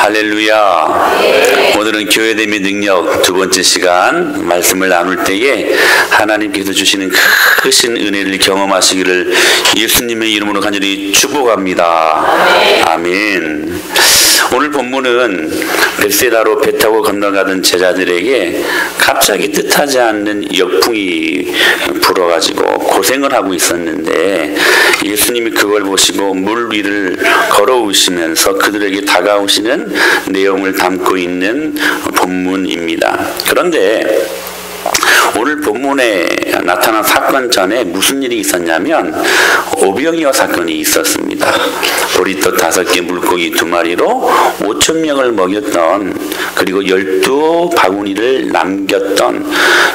할렐루야. 오늘은 교회됨의 능력 두 번째 시간 말씀을 나눌 때에 하나님께서 주시는 크신 은혜를 경험하시기를 예수님의 이름으로 간절히 축복합니다. 아멘. 오늘 본문은 벳세다로 배 타고 건너가던 제자들에게 갑자기 뜻하지 않는 역풍이 불어가지고 고생을 하고 있었는데 예수님이 그걸 보시고 물 위를 걸어오시면서 그들에게 다가오시는 내용을 담고 있는 본문입니다. 그런데 오늘 본문에 나타난 사건 전에 무슨 일이 있었냐면 오병이어 사건이 있었습니다. 보리떡 5개 물고기 2마리로 5,000명을 먹였던, 그리고 12바구니를 남겼던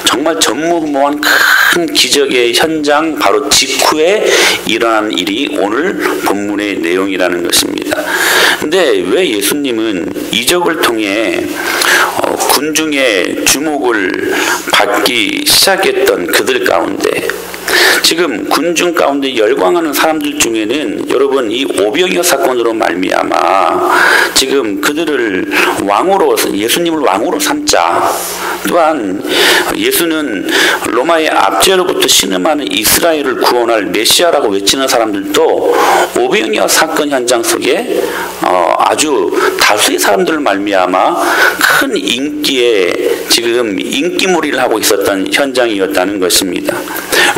정말 전무후무한 큰 기적의 현장 바로 직후에 일어난 일이 오늘 본문의 내용이라는 것입니다. 근데 왜 예수님은 이적을 통해 군중의 주목을 받기 시작했던 그들 가운데, 지금 군중 가운데 열광하는 사람들 중에는 여러분 이 오병이어 사건으로 말미암아 지금 그들을 왕으로, 예수님을 왕으로 삼자, 또한 예수는 로마의 압제로부터 신음하는 이스라엘을 구원할 메시아라고 외치는 사람들도 오병이어 사건 현장 속에 아주 다수의 사람들을 말미암아 큰 인기에 지금 인기몰이를 하고 있었던 현장이었다는 것입니다.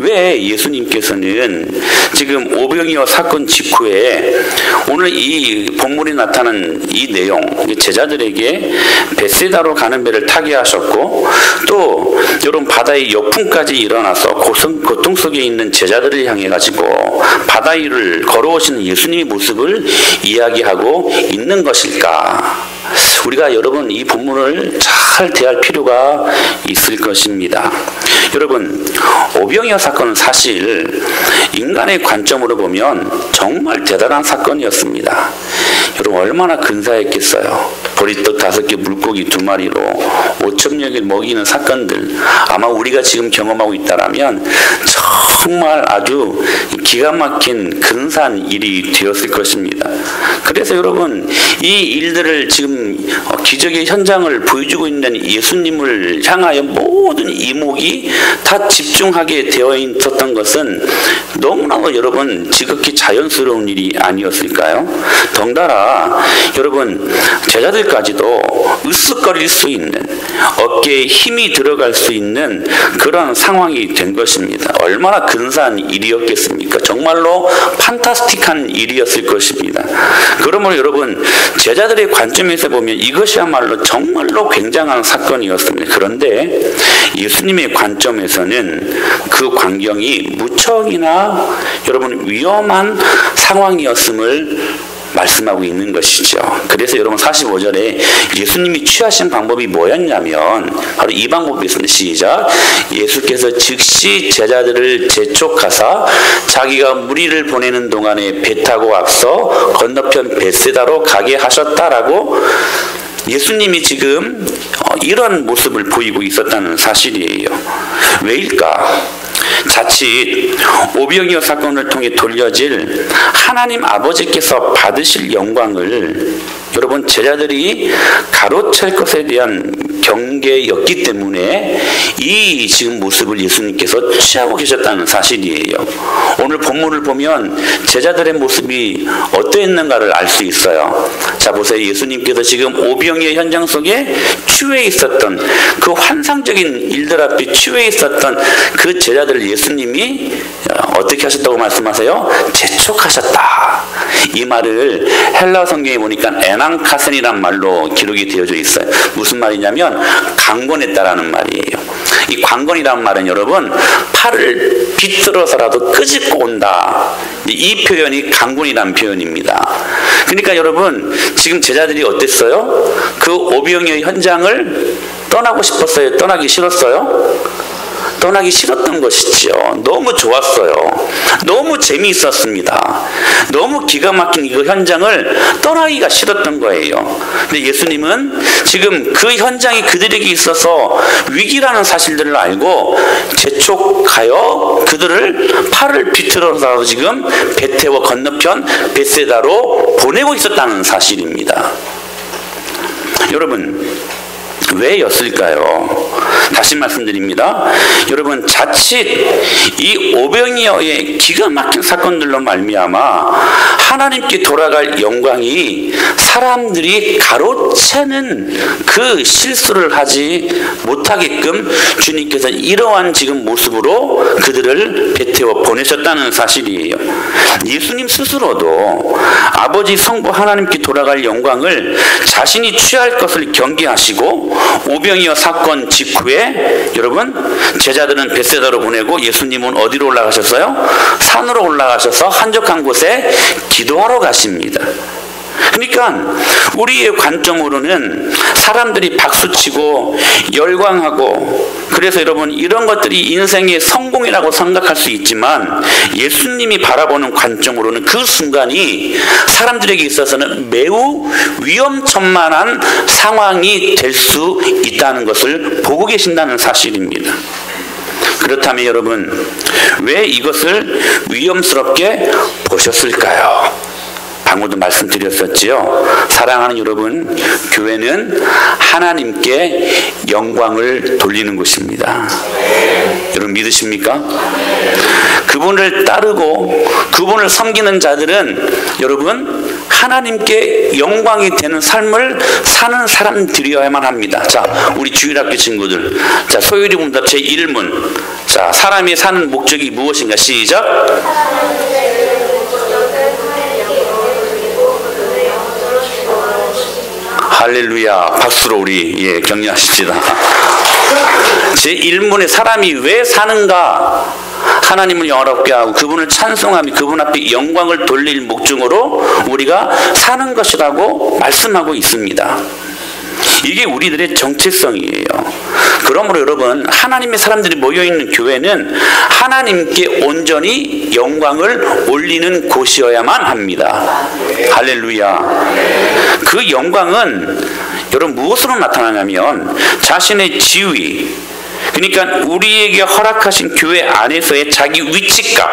왜 예수님께서는 지금 오병이어 사건 직후에 오늘 이 본문에 나타난 이 내용, 제자들에게 벳세다로 가는 배를 타게 하셨고, 또 여러분 바다의 역풍까지 일어나서 고통 속에 있는 제자들을 향해 가지고 바다 위를 걸어오시는 예수님의 모습을 이야기하고 있는 것일까? 우리가 여러분 이 본문을 잘 대할 필요가 있을 것입니다. 여러분, 오병이어 사건은 사실 인간의 관점으로 보면 정말 대단한 사건이었습니다. 여러분 얼마나 근사했겠어요. 보리떡 5개 물고기 2마리로 5,000명을 먹이는 사건들, 아마 우리가 지금 경험하고 있다라면 정말 아주 기가 막힌 근사한 일이 되었을 것입니다. 그래서 여러분 이 일들을 지금 기적의 현장을 보여주고 있는 예수님을 향하여 모든 이목이 다 집중하게 되어 있었던 것은 너무나도 여러분 지극히 자연스러운 일이 아니었을까요? 덩달아 여러분 제자들까지도 으쓱거릴 수 있는, 어깨에 힘이 들어갈 수 있는 그런 상황이 된 것입니다. 얼마나 근사한 일이었겠습니까? 정말로 판타스틱한 일이었을 것입니다. 그러므로 여러분 제자들의 관점에서 보면 이것이야말로 정말로 굉장한 사건이었습니다. 그런데 예수님의 관점에서는 그 광경이 무척이나 여러분 위험한 상황이었음을 말씀하고 있는 것이죠. 그래서 여러분 45절에 예수님이 취하신 방법이 뭐였냐면 바로 이 방법이었습니다. 시작. 예수께서 즉시 제자들을 재촉하사 자기가 무리를 보내는 동안에 배 타고 앞서 건너편 벳세다로 가게 하셨다라고 예수님이 지금 이런 모습을 보이고 있었다는 사실이에요. 왜일까? 자칫 오병이어 사건을 통해 돌려질 하나님 아버지께서 받으실 영광을 여러분 제자들이 가로챌 것에 대한 경계였기 때문에 이 지금 모습을 예수님께서 취하고 계셨다는 사실이에요. 오늘 본문을 보면 제자들의 모습이 어떠했는가를 알 수 있어요. 자 보세요. 예수님께서 지금 오병이어 현장 속에 취해 있었던 그 환상적인 일들 앞에 취해 있었던 그 제자들을 예수님이 어떻게 하셨다고 말씀하세요? 재촉하셨다. 이 말을 헬라 성경에 보니까 에난카센이란 말로 기록이 되어져 있어요. 무슨 말이냐면 강권했다라는 말이에요. 이 강권이라는 말은 여러분 팔을 비틀어서라도 끄집고 온다. 이 표현이 강권이라는 표현입니다. 그러니까 여러분 지금 제자들이 어땠어요? 그 오병이어 현장을 떠나고 싶었어요? 떠나기 싫었어요? 떠나기 싫었던 것이죠. 너무 좋았어요. 너무 재미있었습니다. 너무 기가 막힌 이 현장을 떠나기가 싫었던 거예요. 근데 예수님은 지금 그 현장이 그들에게 있어서 위기라는 사실들을 알고 재촉하여 그들을 팔을 비틀어서 지금 배 태워 건너편 벳세다로 보내고 있었다는 사실입니다. 왜였을까요? 다시 말씀드립니다. 여러분, 자칫 이 오병이어의 기가 막힌 사건들로 말미암아 하나님께 돌아갈 영광이 사람들이 가로채는 그 실수를 하지 못하게끔 주님께서 이러한 지금 모습으로 그들을 베태워 보내셨다는 사실이에요. 예수님 스스로도 아버지 성부 하나님께 돌아갈 영광을 자신이 취할 것을 경계하시고 오병이어 사건 직후에 여러분, 제자들은 벳세다로 보내고 예수님은 어디로 올라가셨어요? 산으로 올라가셔서 한적한 곳에 기도하러 가십니다. 그러니까 우리의 관점으로는 사람들이 박수치고 열광하고, 그래서 여러분 이런 것들이 인생의 성공이라고 생각할 수 있지만 예수님이 바라보는 관점으로는 그 순간이 사람들에게 있어서는 매우 위험천만한 상황이 될 수 있다는 것을 보고 계신다는 사실입니다. 그렇다면 여러분, 왜 이것을 위험스럽게 보셨을까요? 방금도 말씀드렸었지요. 사랑하는 여러분, 교회는 하나님께 영광을 돌리는 곳입니다. 여러분 믿으십니까? 그분을 따르고 그분을 섬기는 자들은 여러분 하나님께 영광이 되는 삶을 사는 사람들이어야만 합니다. 자, 우리 주일학교 친구들, 자, 소율이 문답 제1문. 자, 사람이 사는 목적이 무엇인가? 시작. 할렐루야. 박수로 우리 격려하십시다. 제1문에 사람이 왜 사는가? 하나님을 영화롭게 하고 그분을 찬송하며 그분 앞에 영광을 돌릴 목적으로 우리가 사는 것이라고 말씀하고 있습니다. 이게 우리들의 정체성이에요. 그러므로 여러분, 하나님의 사람들이 모여있는 교회는 하나님께 온전히 영광을 올리는 곳이어야만 합니다. 할렐루야. 그 영광은 여러분 무엇으로 나타나냐면 자신의 지위, 그러니까 우리에게 허락하신 교회 안에서의 자기 위치감,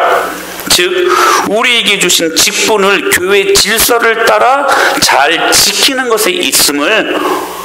즉 우리에게 주신 직분을 교회 질서를 따라 잘 지키는 것에 있음을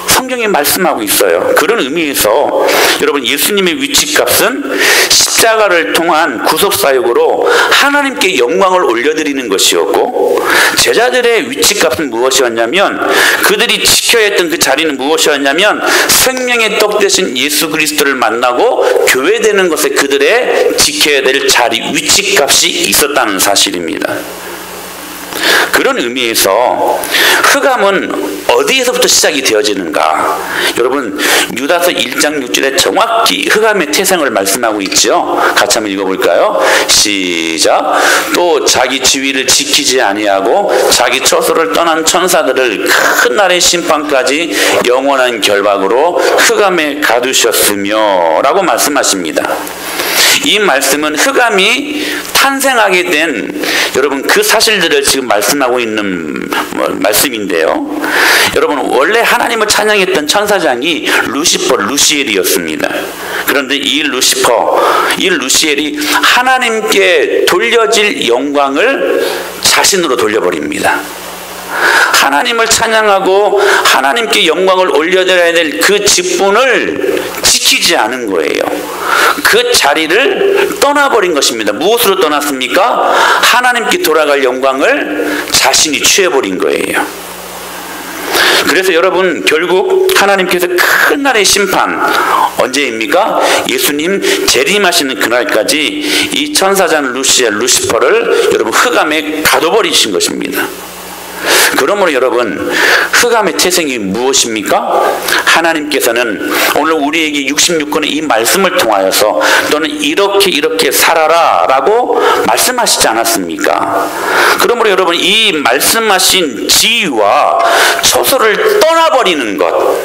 성경이 말씀하고 있어요. 그런 의미에서 여러분 예수님의 위치값은 십자가를 통한 구속사역으로 하나님께 영광을 올려드리는 것이었고, 제자들의 위치값은 무엇이었냐면 그들이 지켜야 했던 그 자리는 무엇이었냐면 생명의 떡 되신 예수 그리스도를 만나고 교회되는 것에 그들의 지켜야 될 자리, 위치값이 있었다는 사실입니다. 그런 의미에서 흑암은 어디에서부터 시작이 되어지는가? 여러분 유다서 1장 6절에 정확히 흑암의 태생을 말씀하고 있죠. 같이 한번 읽어볼까요? 시작. 또 자기 지위를 지키지 아니하고 자기 처소를 떠난 천사들을 큰 날의 심판까지 영원한 결박으로 흑암에 가두셨으며 라고 말씀하십니다. 이 말씀은 흑암이 탄생하게 된 여러분 그 사실들을 지금 말씀하고 있는 말씀인데요. 여러분 원래 하나님을 찬양했던 천사장이 루시퍼, 루시엘이었습니다. 그런데 이 루시엘이 하나님께 돌려질 영광을 자신으로 돌려버립니다. 하나님을 찬양하고 하나님께 영광을 올려드려야 될 그 직분을 지키지 않은 거예요. 그 자리를 떠나버린 것입니다. 무엇으로 떠났습니까? 하나님께 돌아갈 영광을 자신이 취해버린 거예요. 그래서 여러분 결국 하나님께서 큰 날의 심판, 언제입니까? 예수님 재림하시는 그날까지 이 천사장 루시퍼를 여러분 흑암에 가둬버리신 것입니다. 그러므로 여러분 흑암의 태생이 무엇입니까? 하나님께서는 오늘 우리에게 66권의 이 말씀을 통하여서 너는 이렇게 살아라 라고 말씀하시지 않았습니까? 그러므로 여러분 이 말씀하신 지위와 처소를 떠나버리는 것,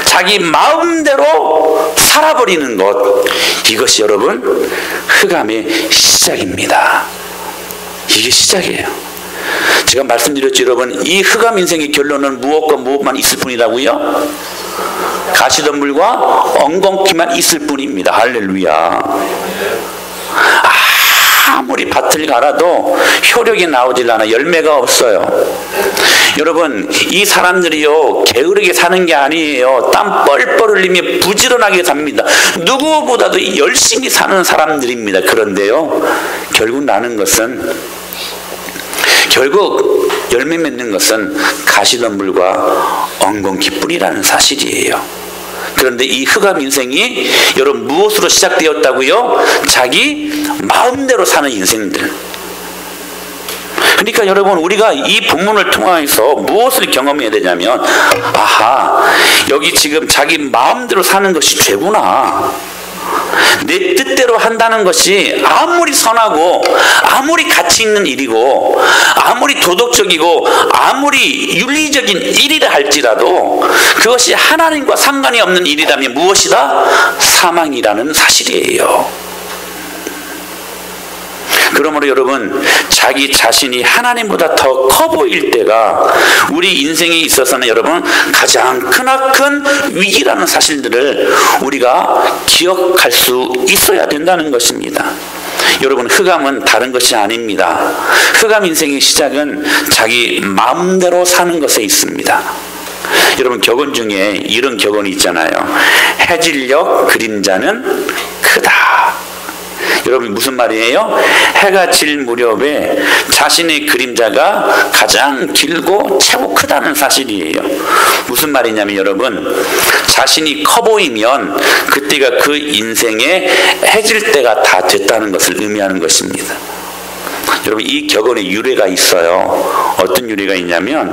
자기 마음대로 살아버리는 것, 이것이 여러분 흑암의 시작입니다. 이게 시작이에요. 제가 말씀드렸죠 여러분, 이 흑암 인생의 결론은 무엇과 무엇만 있을 뿐이라고요? 가시덤불과 엉겅퀴만 있을 뿐입니다. 할렐루야. 아무리 밭을 갈아도 효력이 나오질 않아. 열매가 없어요. 여러분, 이 사람들이요 게으르게 사는 게 아니에요. 땀 뻘뻘 흘리며 부지런하게 삽니다. 누구보다도 열심히 사는 사람들입니다. 그런데요, 결국 열매 맺는 것은 가시덤불과 엉겅퀴 뿔이라는 사실이에요. 그런데 이 흑암 인생이 여러분 무엇으로 시작되었다고요? 자기 마음대로 사는 인생들. 그러니까 여러분, 우리가 이 본문을 통해서 무엇을 경험해야 되냐면, 아하, 여기 지금 자기 마음대로 사는 것이 죄구나. 내 뜻대로 한다는 것이 아무리 선하고 아무리 가치 있는 일이고 아무리 도덕적이고 아무리 윤리적인 일이라 할지라도 그것이 하나님과 상관이 없는 일이라면 무엇이다? 사망이라는 사실이에요. 그러므로 여러분, 자기 자신이 하나님보다 더 커 보일 때가 우리 인생에 있어서는 여러분 가장 크나큰 위기라는 사실들을 우리가 기억할 수 있어야 된다는 것입니다. 여러분, 흑암은 다른 것이 아닙니다. 흑암 인생의 시작은 자기 마음대로 사는 것에 있습니다. 여러분, 격언 중에 이런 격언이 있잖아요. 해질녘 그림자는 크다. 여러분, 무슨 말이에요? 해가 질 무렵에 자신의 그림자가 가장 길고 최고 크다는 사실이에요. 무슨 말이냐면 여러분, 자신이 커 보이면 그때가 그 인생의 해질 때가 다 됐다는 것을 의미하는 것입니다. 여러분, 이 격언에 유래가 있어요. 어떤 유래가 있냐면,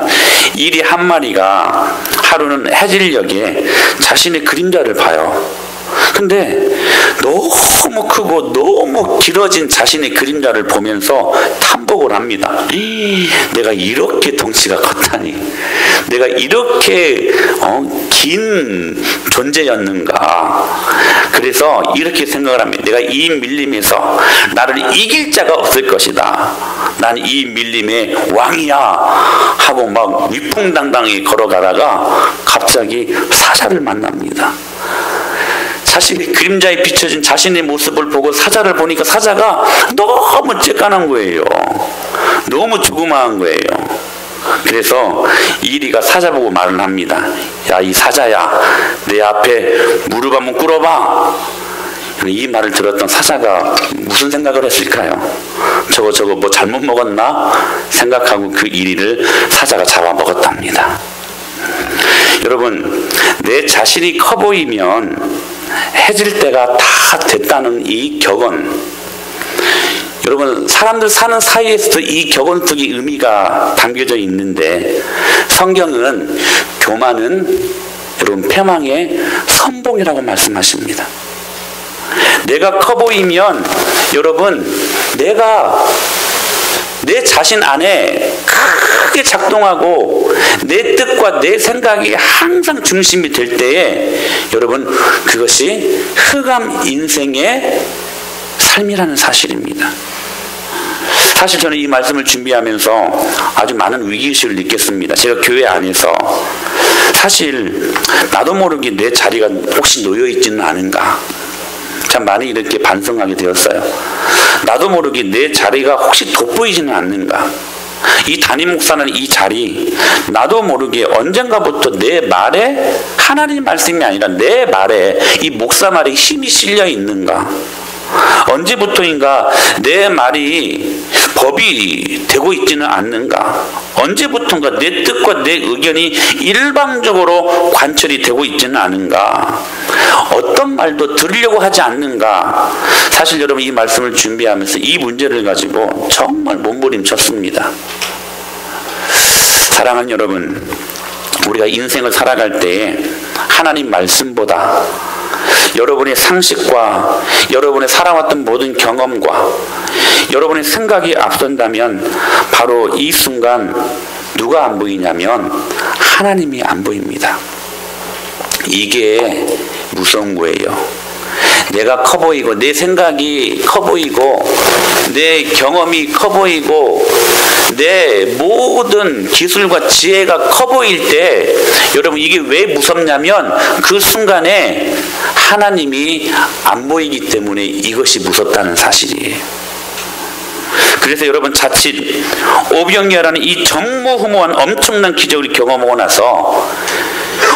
이리 한 마리가 하루는 해질녘에 자신의 그림자를 봐요. 근데 너무 크고 너무 길어진 자신의 그림자를 보면서 탐복을 합니다. 내가 이렇게 덩치가 컸다니, 내가 이렇게 긴 존재였는가. 그래서 이렇게 생각을 합니다. 내가 이 밀림에서 나를 이길 자가 없을 것이다. 난 이 밀림의 왕이야 하고 막 위풍당당히 걸어가다가 갑자기 사자를 만납니다. 자신의 그림자에 비춰진 자신의 모습을 보고 사자를 보니까 사자가 너무 쬐깐한 거예요. 너무 조그마한 거예요. 그래서 이리가 사자 보고 말을 합니다. 야, 이 사자야, 내 앞에 무릎 한번 꿇어봐. 이 말을 들었던 사자가 무슨 생각을 했을까요? 저거 뭐 잘못 먹었나 생각하고 그 이리를 사자가 잡아먹었답니다. 여러분, 내 자신이 커 보이면 해질 때가 다 됐다는 이 격언, 여러분, 사람들 사는 사이에서도 이 격언 속의 의미가 담겨져 있는데, 성경은 교만은 여러분 패망의 선봉이라고 말씀하십니다. 내가 커 보이면 여러분, 내가 내 자신 안에 크게 작동하고 내 뜻과 내 생각이 항상 중심이 될 때에 여러분, 그것이 흑암 인생의 삶이라는 사실입니다. 사실 저는 이 말씀을 준비하면서 아주 많은 위기의식을 느꼈습니다. 제가 교회 안에서 사실 나도 모르게 내 자리가 혹시 놓여있지는 않은가, 참 많이 이렇게 반성하게 되었어요. 나도 모르게 내 자리가 혹시 돋보이지는 않는가. 이 담임 목사는 이 자리, 나도 모르게 언젠가부터 내 말에, 하나님 말씀이 아니라 내 말에, 이 목사 말에 힘이 실려 있는가. 언제부터인가 내 말이 법이 되고 있지는 않는가. 언제부턴가 내 뜻과 내 의견이 일방적으로 관철이 되고 있지는 않은가. 어떤 말도 들으려고 하지 않는가. 사실 여러분, 이 말씀을 준비하면서 이 문제를 가지고 정말 몸부림쳤습니다. 사랑하는 여러분, 우리가 인생을 살아갈 때에 하나님 말씀보다 여러분의 상식과 여러분의 살아왔던 모든 경험과 여러분의 생각이 앞선다면 바로 이 순간 누가 안 보이냐면 하나님이 안 보입니다. 이게 무서운 거예요. 내가 커 보이고 내 생각이 커 보이고 내 경험이 커 보이고 내 모든 기술과 지혜가 커 보일 때 여러분, 이게 왜 무섭냐면 그 순간에 하나님이 안 보이기 때문에 이것이 무섭다는 사실이에요. 그래서 여러분 자칫 오병이어라는 이 전무후무한 엄청난 기적을 경험하고 나서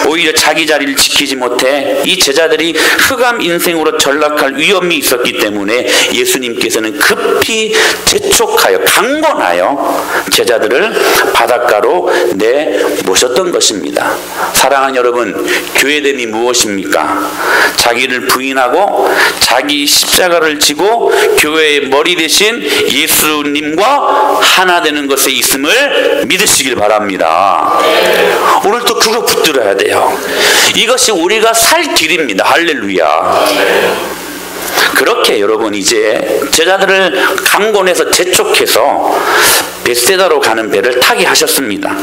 오히려 자기 자리를 지키지 못해 이 제자들이 흑암 인생으로 전락할 위험이 있었기 때문에 예수님께서는 급히 재촉하여 강권하여 제자들을 바닷가로 내모셨던 것입니다. 사랑하는 여러분, 교회됨이 무엇입니까? 자기를 부인하고 자기 십자가를 지고 교회의 머리 대신 예수님과 하나 되는 것에 있음을 믿으시길 바랍니다. 오늘 또 그거 붙들어야 돼요. 이것이 우리가 살 길입니다. 할렐루야. 그렇게 여러분 이제 제자들을 강권해서 재촉해서 벳세다로 가는 배를 타게 하셨습니다.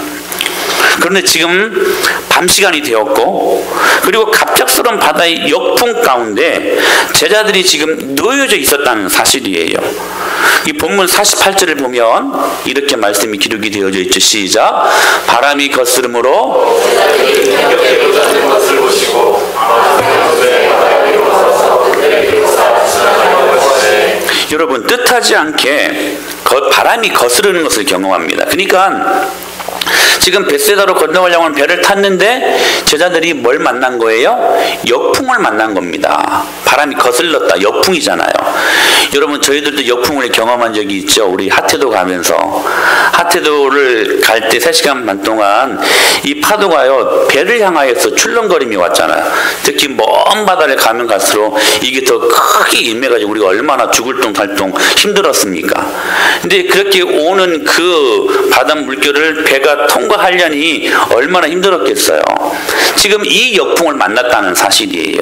그런데 지금 밤 시간이 되었고, 그리고 갑작스러운 바다의 역풍 가운데 제자들이 지금 놓여져 있었다는 사실이에요. 이 본문 48절을 보면 이렇게 말씀이 기록이 되어져 있죠. 시작. 바람이 거스름으로 여러분 뜻하지 않게 바람이 거스르는 것을 경험합니다. 그러니까 지금 벳세다로 건너가려고 하는 배를 탔는데 제자들이 뭘 만난 거예요? 역풍을 만난 겁니다. 바람이 거슬렀다. 역풍이잖아요. 여러분 저희들도 역풍을 경험한 적이 있죠. 우리 하태도 가면서 하태도를 갈 때 3시간 반 동안 이 파도가요 배를 향하여서 출렁거림이 왔잖아요. 특히 먼 바다를 가면 갈수록 이게 더 크게 임해가지고 우리가 얼마나 죽을 똥 갈 똥 힘들었습니까? 근데 그렇게 오는 그 바다 물결을 배가 통과하려니 얼마나 힘들었겠어요. 지금 이 역풍을 만났다는 사실이에요.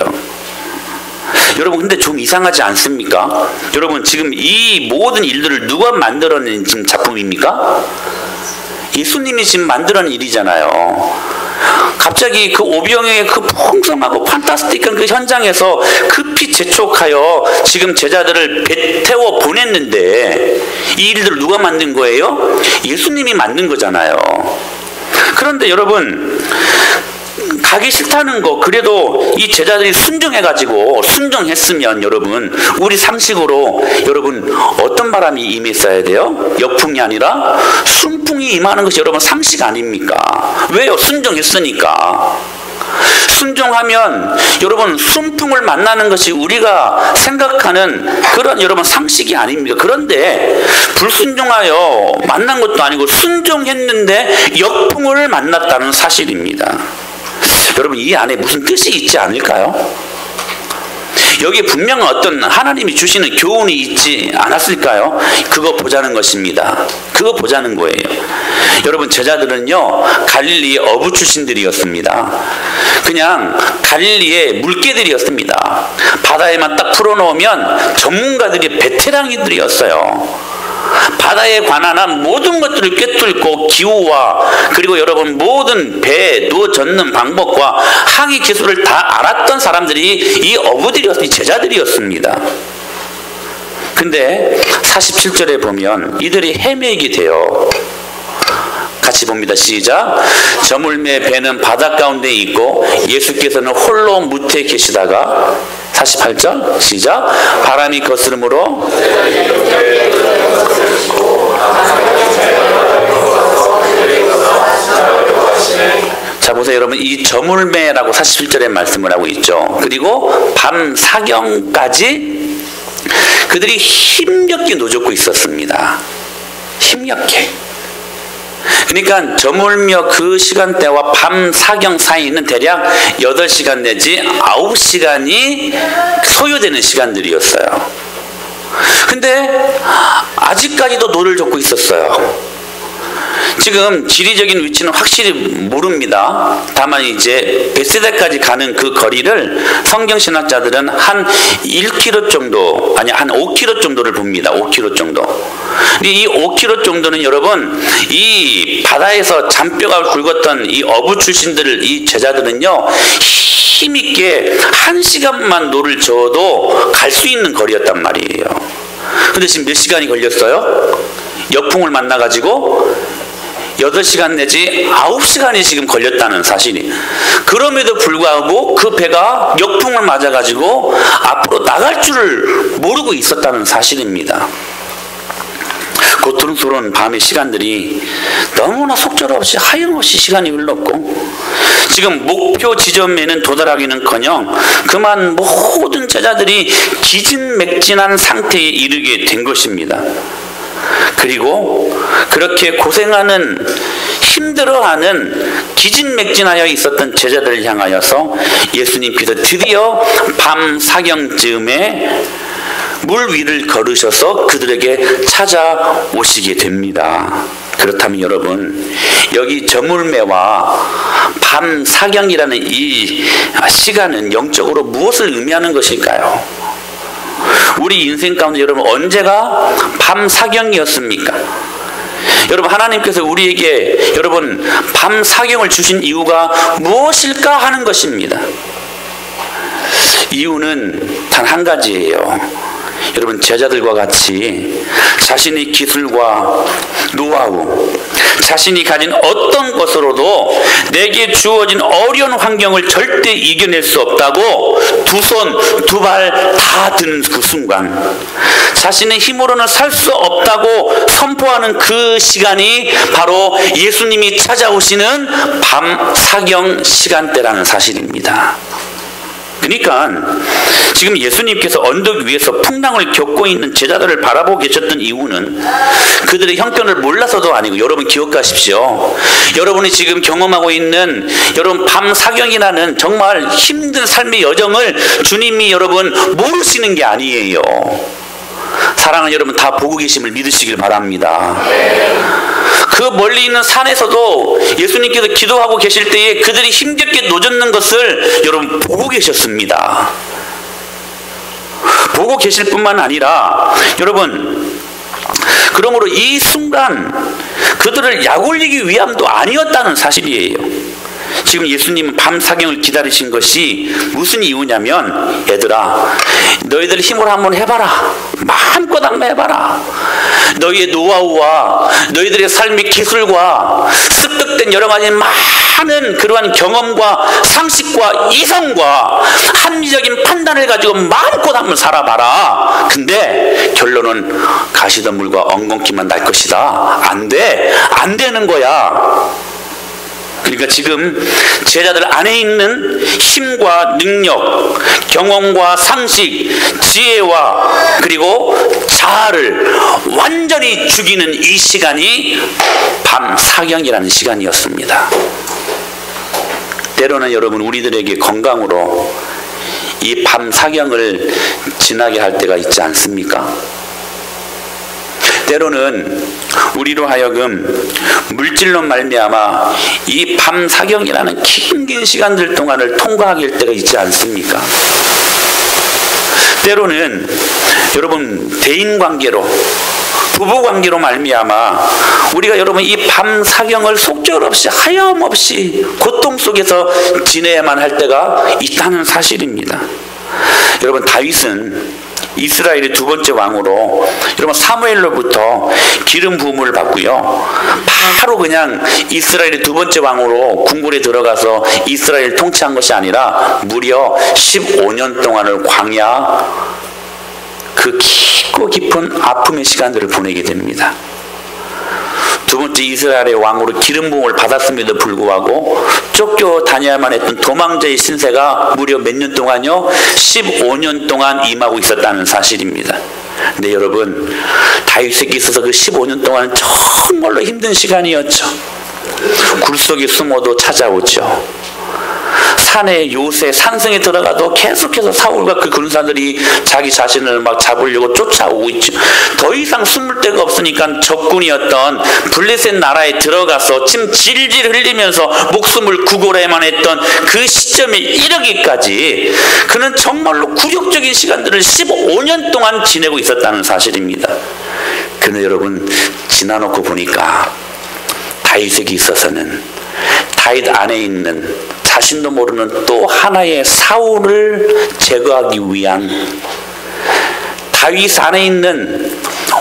여러분 근데 좀 이상하지 않습니까? 여러분 지금 이 모든 일들을 누가 만들어낸 지금 작품입니까? 예수님이 지금 만들어낸 일이잖아요. 갑자기 그 오병이어의 그 풍성하고 판타스틱한 그 현장에서 급히 재촉하여 지금 제자들을 배 태워 보냈는데 이 일들을 누가 만든 거예요? 예수님이 만든 거잖아요. 그런데 여러분 가기 싫다는 거 그래도 이 제자들이 순종했으면 여러분 우리 상식으로 여러분 어떤 바람이 임했어야 돼요? 역풍이 아니라 순풍이 임하는 것이 여러분 상식 아닙니까? 왜요? 순종했으니까. 순종하면 여러분 순풍을 만나는 것이 우리가 생각하는 그런 여러분 상식이 아닙니까? 그런데 불순종하여 만난 것도 아니고 순종했는데 역풍을 만났다는 사실입니다. 여러분 이 안에 무슨 뜻이 있지 않을까요? 여기에 분명 어떤 하나님이 주시는 교훈이 있지 않았을까요? 그거 보자는 것입니다. 그거 보자는 거예요. 여러분 제자들은요 갈릴리의 어부 출신들이었습니다. 그냥 갈릴리의 물개들이었습니다. 바다에만 딱 풀어놓으면 전문가들이 베테랑이들이었어요. 바다에 관한 모든 것들을 꿰뚫고 기후와 그리고 여러분 모든 배에 누워 젓는 방법과 항해 기술을 다 알았던 사람들이 이 어부들이었습니다. 이 제자들이었습니다. 근데 47절에 보면 이들이 헤매게 돼요. 같이 봅니다. 시작. 저물매 배는 바닷 가운데 있고 예수께서는 홀로 무태에 계시다가 48절 시작. 바람이 거스름으로 자 보세요 여러분 이 저물매라고 47절에 말씀을 하고 있죠. 그리고 밤 사경까지 그들이 힘겹게 노젓고 있었습니다. 힘겹게. 그러니까 저물며 그 시간대와 밤 사경 사이는 대략 8시간 내지 9시간이 소요되는 시간들이었어요. 근데 아직까지도 노를 젓고 있었어요. 지금 지리적인 위치는 확실히 모릅니다. 다만 이제 벳세다까지 가는 그 거리를 성경신학자들은 한 1km 정도 아니 한 5km 정도를 봅니다. 5km 정도. 이 5km 정도는 여러분 이 바다에서 잔뼈가 굵었던 이 어부 출신들 이 제자들은요 힘있게 1시간만 노를 저어도 갈 수 있는 거리였단 말이에요. 근데 지금 몇 시간이 걸렸어요? 역풍을 만나가지고 8시간 내지 9시간이 지금 걸렸다는 사실이. 그럼에도 불구하고 그 배가 역풍을 맞아가지고 앞으로 나갈 줄을 모르고 있었다는 사실입니다. 고통스러운 밤의 시간들이 너무나 속절없이 하염없이 시간이 흘렀고 지금 목표 지점에는 도달하기는커녕 그만 모든 제자들이 기진맥진한 상태에 이르게 된 것입니다. 그리고 그렇게 고생하는 힘들어하는 기진맥진하여 있었던 제자들을 향하여서 예수님께서 드디어 밤 사경쯤에 물 위를 걸으셔서 그들에게 찾아오시게 됩니다. 그렇다면 여러분, 여기 저물매와 밤 사경이라는 이 시간은 영적으로 무엇을 의미하는 것일까요? 우리 인생 가운데 여러분 언제가 밤 사경이었습니까? 여러분, 하나님께서 우리에게 여러분 밤 사경을 주신 이유가 무엇일까 하는 것입니다. 이유는 단 한 가지예요. 여러분, 제자들과 같이 자신의 기술과 노하우, 자신이 가진 어떤 것으로도 내게 주어진 어려운 환경을 절대 이겨낼 수 없다고 두 손, 두 발 다 드는 그 순간, 자신의 힘으로는 살 수 없다고 선포하는 그 시간이 바로 예수님이 찾아오시는 밤 사경 시간대라는 사실입니다. 그러니까 지금 예수님께서 언덕 위에서 풍랑을 겪고 있는 제자들을 바라보고 계셨던 이유는 그들의 형편을 몰라서도 아니고, 여러분 기억하십시오. 여러분이 지금 경험하고 있는 여러분 밤 사경이라는 정말 힘든 삶의 여정을 주님이 여러분 모르시는 게 아니에요. 사랑하는 여러분, 다 보고 계심을 믿으시길 바랍니다. 그 멀리 있는 산에서도 예수님께서 기도하고 계실 때에 그들이 힘겹게 노젓는 것을 여러분 보고 계셨습니다. 보고 계실 뿐만 아니라 여러분, 그러므로 이 순간 그들을 약올리기 위함도 아니었다는 사실이에요. 지금 예수님은 밤 사경을 기다리신 것이 무슨 이유냐면, 얘들아, 너희들 힘으로 한번 해봐라. 마음껏 한번 해봐라. 너희의 노하우와 너희들의 삶의 기술과 습득된 여러 가지 많은 그러한 경험과 상식과 이성과 합리적인 판단을 가지고 마음껏 한번 살아봐라. 근데 결론은 가시덤불과 엉겅퀴만 날 것이다. 안 돼. 안 되는 거야. 그러니까 지금 제자들 안에 있는 힘과 능력, 경험과 상식, 지혜와 그리고 자아를 완전히 죽이는 이 시간이 밤 사경이라는 시간이었습니다. 때로는 여러분, 우리들에게 건강으로 이 밤 사경을 지나게 할 때가 있지 않습니까? 때로는 우리로 하여금 물질로 말미암아 이 밤 사경이라는 긴 시간들 동안을 통과하게 할 때가 있지 않습니까? 때로는 여러분 대인관계로, 부부관계로 말미암아 우리가 여러분 이 밤 사경을 속절없이 하염없이 고통 속에서 지내야만 할 때가 있다는 사실입니다. 여러분, 다윗은 이스라엘의 두 번째 왕으로 여러분 사무엘로부터 기름 부음을 받고요, 바로 그냥 이스라엘의 두 번째 왕으로 궁궐에 들어가서 이스라엘 통치한 것이 아니라 무려 15년 동안을 광야, 그 깊고 깊은 아픔의 시간들을 보내게 됩니다. 두 번째 이스라엘의 왕으로 기름 부음을 받았음에도 불구하고 쫓겨다녀야만 했던 도망자의 신세가 무려 몇 년 동안요? 15년 동안 임하고 있었다는 사실입니다. 근데 여러분, 다윗에게 있어서 그 15년 동안은 정말로 힘든 시간이었죠. 굴 속에 숨어도 찾아오죠. 산에, 요새, 산성에 들어가도 계속해서 사울과 그 군사들이 자기 자신을 막 잡으려고 쫓아오고 있죠. 더 이상 숨을 데가 없으니까 적군이었던 블레셋 나라에 들어가서 침 질질 흘리면서 목숨을 구걸해야만 했던 그 시점에 이르기까지 그는 정말로 굴욕적인 시간들을 15년 동안 지내고 있었다는 사실입니다. 그런데 여러분, 지나놓고 보니까 다윗에게 있어서는 다윗 안에 있는 자신도 모르는 또 하나의 사울을 제거하기 위한, 다윗 안에 있는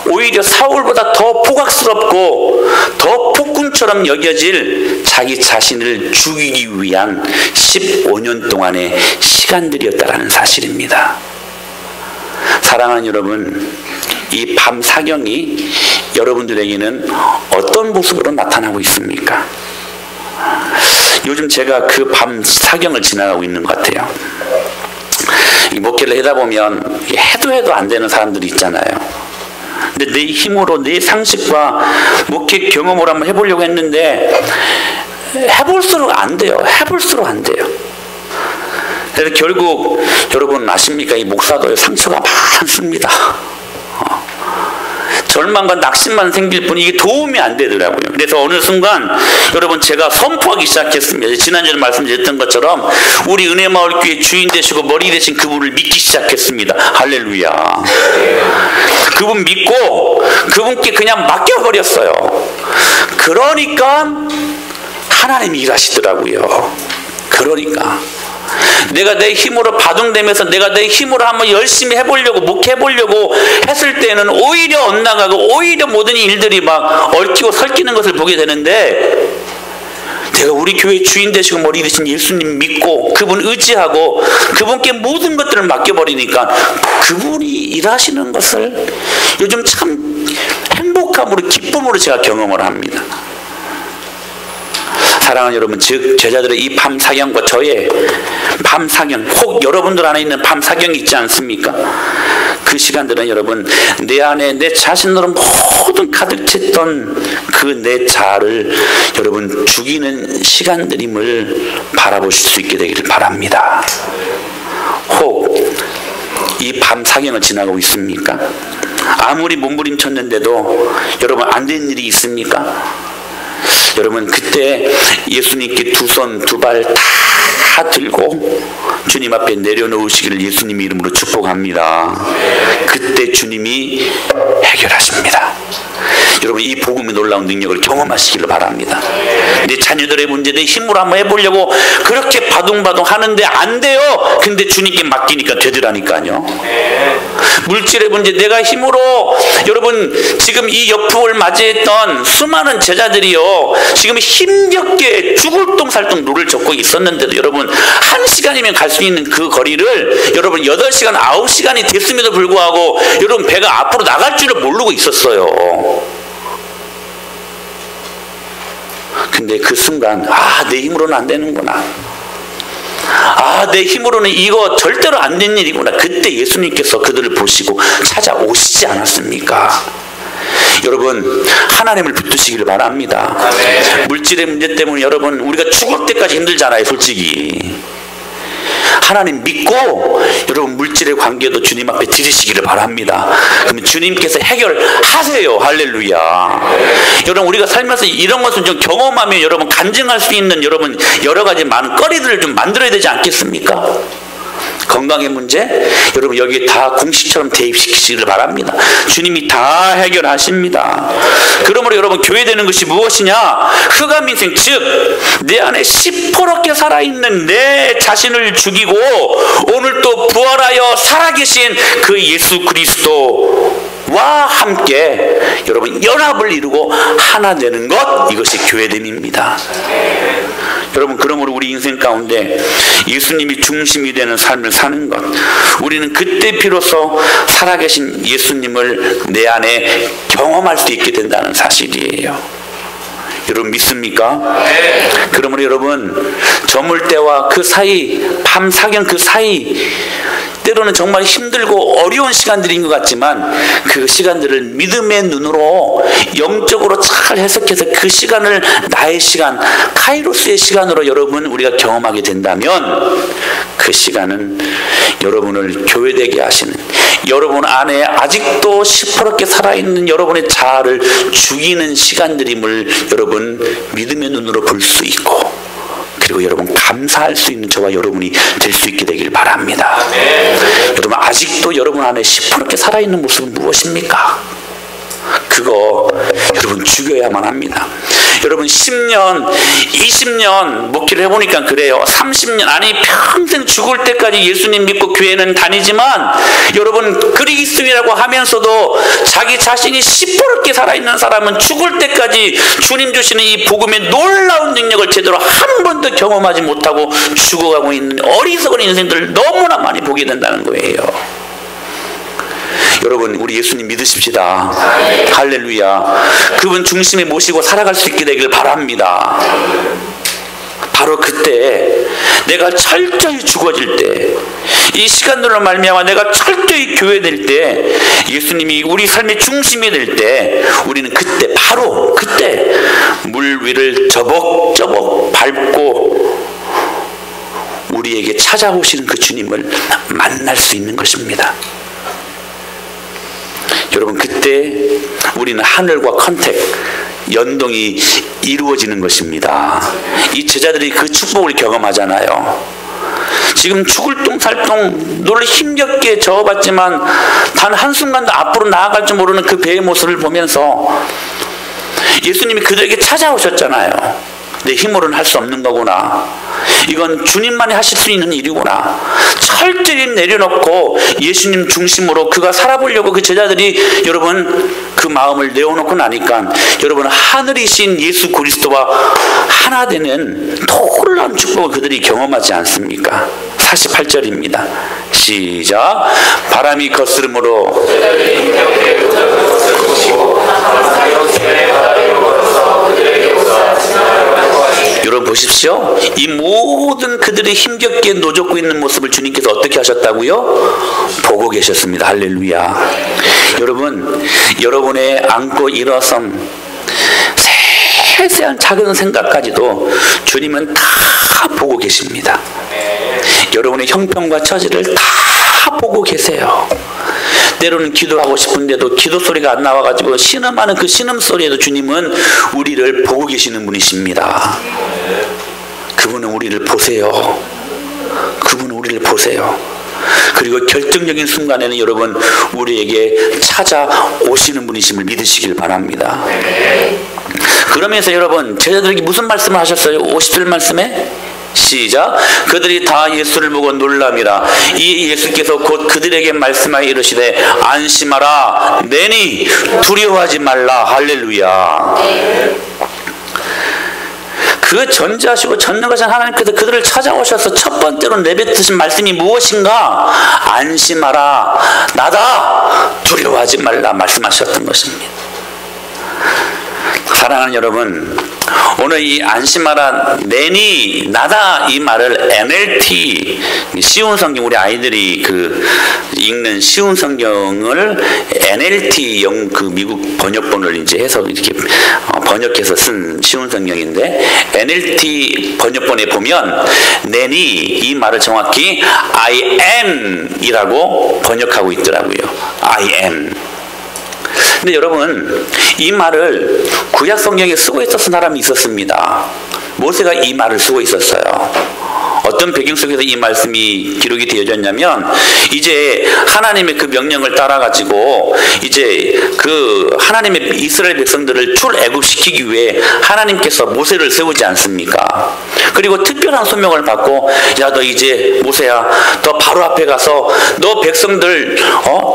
오히려 사울보다 더 포각스럽고 더 폭군처럼 여겨질 자기 자신을 죽이기 위한 15년 동안의 시간들이었다라는 사실입니다. 사랑하는 여러분, 이 밤 사경이 여러분들에게는 어떤 모습으로 나타나고 있습니까? 요즘 제가 그 밤 사경을 지나가고 있는 것 같아요. 목회를 하다 보면 해도 안 되는 사람들이 있잖아요. 근데 내 힘으로 내 상식과 목회 경험을 한번 해보려고 했는데 해볼수록 안 돼요. 그래서 결국 여러분 아십니까? 이 목사도 상처가 많습니다. 절망과 낙심만 생길 뿐 이게 도움이 안 되더라고요. 그래서 어느 순간 여러분 제가 선포하기 시작했습니다. 지난주에 말씀드렸던 것처럼 우리 은혜마을교회 주인 되시고 머리 되신 그분을 믿기 시작했습니다. 할렐루야. 그분 믿고 그분께 그냥 맡겨버렸어요. 그러니까 하나님이 일하시더라고요. 그러니까 내가 내 힘으로 바둥대면서 내가 내 힘으로 한번 열심히 해보려고 목해보려고 했을 때는 오히려 엇나가고 오히려 모든 일들이 막 얽히고 설키는 것을 보게 되는데, 내가 우리 교회 주인 되시고 머리 되신 예수님 믿고 그분 의지하고 그분께 모든 것들을 맡겨버리니까 그분이 일하시는 것을 요즘 참 행복함으로 기쁨으로 제가 경험을 합니다. 사랑하는 여러분, 즉 제자들의 이 밤사경과 저의 밤사경, 혹 여러분들 안에 있는 밤사경이 있지 않습니까? 그 시간들은 여러분 내 안에 내 자신으로 모든 가득 찼던 그 내 자아를 여러분 죽이는 시간들임을 바라보실 수 있게 되기를 바랍니다. 혹 이 밤사경을 지나고 있습니까? 아무리 몸부림쳤는데도 여러분 안 된 일이 있습니까? 여러분 그때 예수님께 두 손 두 발 다 들고 주님 앞에 내려놓으시기를 예수님 이름으로 축복합니다. 그때 주님이 해결하십니다. 여러분 이 복음의 놀라운 능력을 경험하시기를 바랍니다. 내 자녀들의 문제 내 힘으로 한번 해보려고 그렇게 바둥바둥 하는데 안 돼요. 근데 주님께 맡기니까 되더라니까요. 물질의 문제 내가 힘으로 여러분 지금 이 역풍을 맞이했던 수많은 제자들이요 지금 힘겹게 죽을 똥살똥 노를 젓고 있었는데도 여러분 1시간이면 갈 수 있는 그 거리를 여러분 8시간 9시간이 됐음에도 불구하고 여러분 배가 앞으로 나갈 줄을 모르고 있었어요. 근데 그 순간 내 힘으로는 안 되는구나. 내 힘으로는 이거 절대로 안 된 일이구나. 그때 예수님께서 그들을 보시고 찾아오시지 않았습니까? 여러분 하나님을 붙드시기를 바랍니다. 물질의 문제 때문에 여러분 우리가 죽을 때까지 힘들잖아요. 솔직히 하나님 믿고 여러분 물질의 관계도 주님 앞에 드리시기를 바랍니다. 그러면 주님께서 해결하세요. 할렐루야. 여러분 우리가 살면서 이런 것을 좀 경험하면 여러분 간증할 수 있는 여러분 여러 가지 많은 거리들을 좀 만들어야 되지 않겠습니까? 건강의 문제 여러분 여기에 다 공식처럼 대입시키시기를 바랍니다. 주님이 다 해결하십니다. 그러므로 여러분 교회되는 것이 무엇이냐? 흑암 인생, 즉 내 안에 시퍼렇게 살아있는 내 자신을 죽이고 오늘 또 부활하여 살아계신 그 예수 그리스도와 함께 여러분 연합을 이루고 하나 되는 것, 이것이 교회됨입니다. 여러분 그러므로 우리 인생 가운데 예수님이 중심이 되는 삶을 사는 것, 우리는 그때 비로소 살아계신 예수님을 내 안에 경험할 수 있게 된다는 사실이에요. 여러분 믿습니까? 그러므로 여러분 저물 때와 그 사이 밤사경 그 사이 때로는 정말 힘들고 어려운 시간들인 것 같지만 그 시간들을 믿음의 눈으로 영적으로 잘 해석해서 그 시간을 나의 시간, 카이로스의 시간으로 여러분 우리가 경험하게 된다면 그 시간은 여러분을 교회되게 하시는, 여러분 안에 아직도 시퍼렇게 살아있는 여러분의 자아를 죽이는 시간들임을 여러분 믿음의 눈으로 볼 수 있고, 그리고 여러분 감사할 수 있는 저와 여러분이 될 수 있게 되길 바랍니다. 여러분 아직도 여러분 안에 시퍼렇게 살아있는 모습은 무엇입니까? 그거 여러분 죽여야만 합니다. 여러분 10년, 20년 목회를 해보니까 그래요. 30년, 아니 평생 죽을 때까지 예수님 믿고 교회는 다니지만 여러분 그리스도인이라고 하면서도 자기 자신이 시퍼렇게 살아있는 사람은 죽을 때까지 주님 주시는 이 복음의 놀라운 능력을 제대로 한 번도 경험하지 못하고 죽어가고 있는 어리석은 인생들을 너무나 많이 보게 된다는 거예요. 여러분, 우리 예수님 믿으십시다. 할렐루야. 그분 중심에 모시고 살아갈 수 있게 되길 바랍니다. 바로 그때 내가 철저히 죽어질 때, 이 시간들로 말미암아 내가 철저히 교회될 때, 예수님이 우리 삶의 중심이 될 때, 우리는 그때, 바로 그때 물 위를 저벅저벅 밟고 우리에게 찾아오시는 그 주님을 만날 수 있는 것입니다. 여러분, 그때 우리는 하늘과 컨택, 연동이 이루어지는 것입니다. 이 제자들이 그 축복을 경험하잖아요. 지금 죽을 똥살똥 노를 힘겹게 저어봤지만 단 한순간도 앞으로 나아갈 줄 모르는 그 배의 모습을 보면서 예수님이 그들에게 찾아오셨잖아요. 내 힘으로는 할 수 없는 거구나. 이건 주님만이 하실 수 있는 일이구나. 철저히 내려놓고 예수님 중심으로 그가 살아보려고 그 제자들이 여러분 그 마음을 내어놓고 나니까 여러분 하늘이신 예수 그리스도와 하나 되는 놀라운 축복을 그들이 경험하지 않습니까? 48절입니다. 시작. 바람이 거스름으로 여러분 보십시오. 이 모든 그들이 힘겹게 노젓고 있는 모습을 주님께서 어떻게 하셨다고요? 보고 계셨습니다. 할렐루야. 여러분, 여러분의 안고 일어선 세세한 작은 생각까지도 주님은 다 보고 계십니다. 여러분의 형편과 처지를 다 보고 계세요. 때로는 기도하고 싶은데도 기도 소리가 안 나와가지고 신음하는 그 신음 소리에도 주님은 우리를 보고 계시는 분이십니다. 그분은 우리를 보세요. 그분은 우리를 보세요. 그리고 결정적인 순간에는 여러분 우리에게 찾아오시는 분이심을 믿으시길 바랍니다. 그러면서 여러분 제자들에게 무슨 말씀을 하셨어요? 50절 말씀에 시작. 그들이 다 예수를 보고 놀람이라. 이 예수께서 곧 그들에게 말씀하여 이르시되 안심하라 내니 두려워하지 말라. 할렐루야. 그 전지하시고 전능하신 하나님께서 그들을 찾아오셔서 첫 번째로 내뱉으신 말씀이 무엇인가? 안심하라, 나다, 두려워하지 말라 말씀하셨던 것입니다. 사랑하는 여러분, 오늘 이 안심하라, 내니, 나다 이 말을 NLT, 쉬운 성경, 우리 아이들이 읽는 쉬운 성경을 NLT 그 미국 번역본을 이제 해서 이렇게 번역해서 쓴 쉬운 성경인데, NLT 번역본에 보면 내니 이 말을 정확히 I am 이라고 번역하고 있더라고요. I am. 근데 여러분, 이 말을 구약 성경에 쓰고 있었던 사람이 있었습니다. 모세가 이 말을 쓰고 있었어요. 어떤 배경 속에서 이 말씀이 기록이 되어졌냐면, 이제 하나님의 그 명령을 따라가지고 이제 그 하나님의 이스라엘 백성들을 출애굽시키기 위해 하나님께서 모세를 세우지 않습니까? 그리고 특별한 소명을 받고, 야, 너 이제 모세야, 너 바로 앞에 가서 너 백성들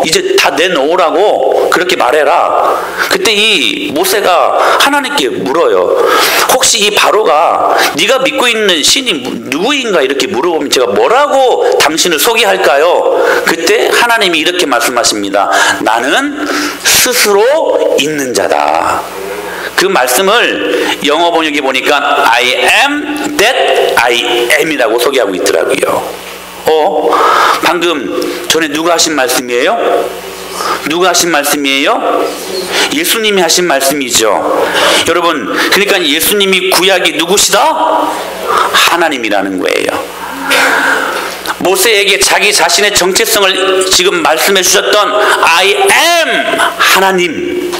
이제 다 내놓으라고 그렇게 말해라. 그때 이 모세가 하나님께 물어요. 혹시 이 바로가 네가 믿고 있는 신이 누구인가 이렇게 물어보면 제가 뭐라고 당신을 소개할까요? 그때 하나님이 이렇게 말씀하십니다. 나는 스스로 있는 자다. 그 말씀을 영어 번역에 보니까 I am that I am 이라고 소개하고 있더라고요. 방금 전에 누가 하신 말씀이에요? 누가 하신 말씀이에요? 예수님이 하신 말씀이죠. 여러분, 그러니까 예수님이 구약이 누구시다? 하나님이라는 거예요. 모세에게 자기 자신의 정체성을 지금 말씀해 주셨던 I am 하나님.